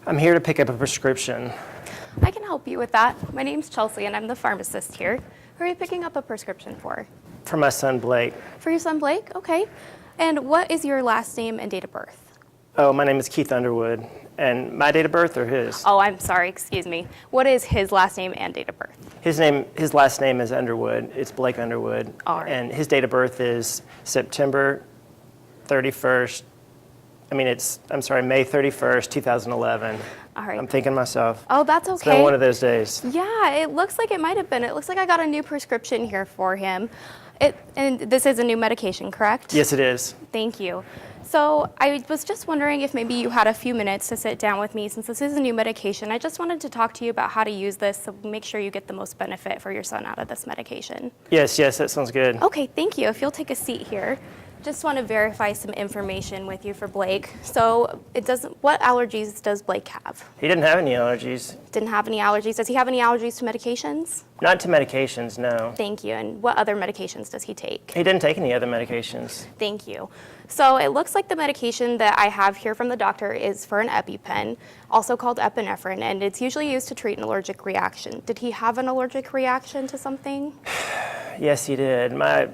I'm here to pick up a prescription. I can help you with that. My name's Chelsea, and I'm the pharmacist here. Who are you picking up a prescription for? For my son, Blake. For your son, Blake? Okay. And what is your last name and date of birth? Oh, my name is Keith Underwood. And my date of birth or his? Oh, I'm sorry, excuse me. What is his last name and date of birth? His last name is Underwood. It's Blake Underwood. All right. And his date of birth is September 31st. May 31st, 2011. All right. I'm thinking myself. Oh, that's okay. It's been one of those days. Yeah, it looks like it might have been. It looks like I got a new prescription here for him. And this is a new medication, correct? Yes, it is. Thank you. So I was just wondering if maybe you had a few minutes to sit down with me since this is a new medication. I just wanted to talk to you about how to use this so make sure you get the most benefit for your son out of this medication. Yes, that sounds good. Okay, thank you. If you'll take a seat here. Just want to verify some information with you for Blake. So what allergies does Blake have? He didn't have any allergies. Didn't have any allergies. Does he have any allergies to medications? Not to medications, no. Thank you. And what other medications does he take? He didn't take any other medications. Thank you. So it looks like the medication that I have here from the doctor is for an EpiPen, also called epinephrine, and it's usually used to treat an allergic reaction. Did he have an allergic reaction to something? Yes, he did. My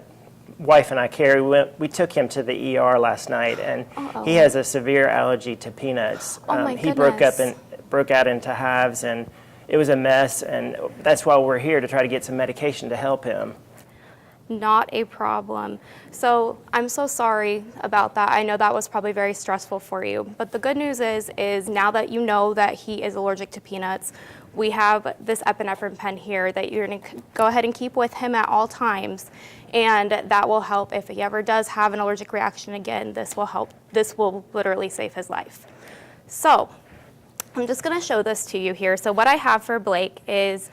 wife and I, Carrie, we took him to the ER last night, and he has a severe allergy to peanuts. Oh my he goodness. broke out into hives, and it was a mess, and that's why we're here to try to get some medication to help him. Not a problem. So I'm so sorry about that. I know that was probably very stressful for you. But the good news is now that you know that he is allergic to peanuts, we have this epinephrine pen here that you're going to go ahead and keep with him at all times. And that will help if he ever does have an allergic reaction again. This will help. This will literally save his life. So I'm just going to show this to you here. So what I have for Blake is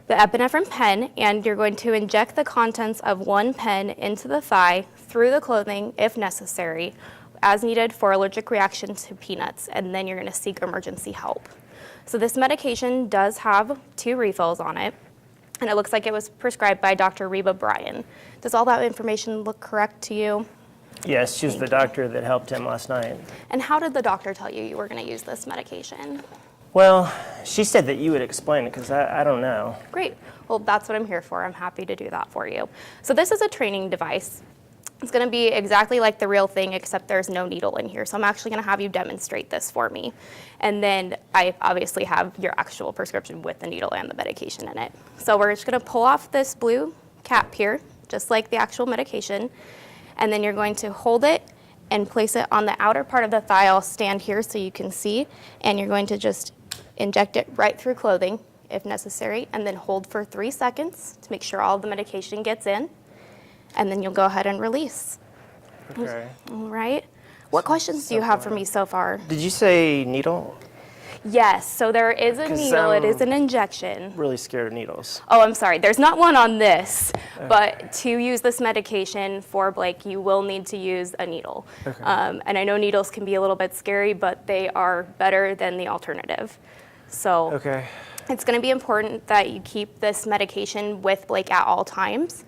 the epinephrine pen, and you're going to inject the contents of one pen into the thigh through the clothing if necessary, as needed for allergic reaction to peanuts, and then you're going to seek emergency help. So this medication does have 2 refills on it, and it looks like it was prescribed by Dr. Reba Bryan. Does all that information look correct to you? Yes, she was the doctor that helped him last night. And how did the doctor tell you were going to use this medication? Well, she said that you would explain it because I don't know. Great. Well, that's what I'm here for. I'm happy to do that for you. So this is a training device. It's going to be exactly like the real thing, except there's no needle in here. So I'm actually going to have you demonstrate this for me. And then I obviously have your actual prescription with the needle and the medication in it. So we're just going to pull off this blue cap here, just like the actual medication. And then you're going to hold it and place it on the outer part of the thigh. I'll stand here so you can see. And you're going to just inject it right through clothing if necessary, and then hold for 3 seconds to make sure all of the medication gets in, and then you'll go ahead and release. Okay. All right. What questions do you have for me so far? Did you say needle? Yes, so there is a 'Cause needle. It I'm is an injection. Really scared of needles. Oh, I'm sorry. There's not one on this, but to use this medication for Blake, you will need to use a needle. Okay. And I know needles can be a little bit scary, but they are better than the alternative. So Okay. it's going to be important that you keep this medication with Blake at all times.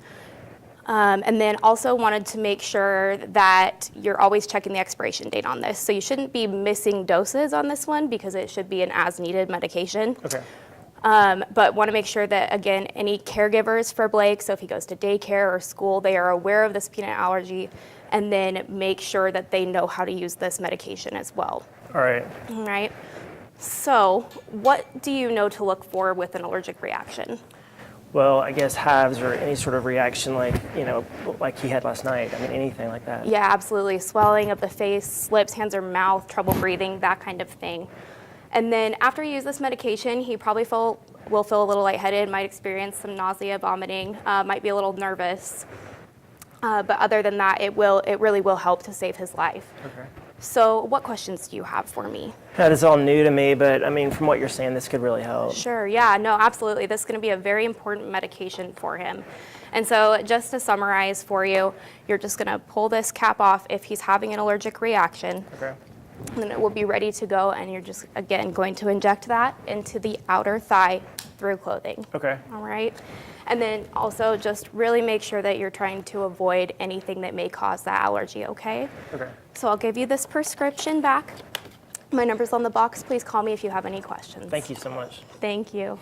And then also wanted to make sure that you're always checking the expiration date on this. So you shouldn't be missing doses on this one because it should be an as-needed medication. Okay. But want to make sure that, again, any caregivers for Blake, so if he goes to daycare or school, they are aware of this peanut allergy, and then make sure that they know how to use this medication as well. All right. All right. So what do you know to look for with an allergic reaction? Well, I guess hives or any sort of reaction like he had last night. I mean, anything like that. Yeah, absolutely. Swelling of the face, lips, hands or mouth, trouble breathing, that kind of thing. And then after you use this medication, he probably will feel a little lightheaded, might experience some nausea, vomiting, might be a little nervous. But other than that, it really will help to save his life. Okay. So what questions do you have for me? That is all new to me, but I mean, from what you're saying, this could really help. Sure, yeah, no, absolutely. This is going to be a very important medication for him. And so just to summarize for you, you're just going to pull this cap off if he's having an allergic reaction. Okay. And then it will be ready to go, and you're just, again, going to inject that into the outer thigh through clothing. Okay. All right? And then also just really make sure that you're trying to avoid anything that may cause that allergy, okay? Okay. So I'll give you this prescription back. My number's on the box. Please call me if you have any questions. Thank you so much. Thank you.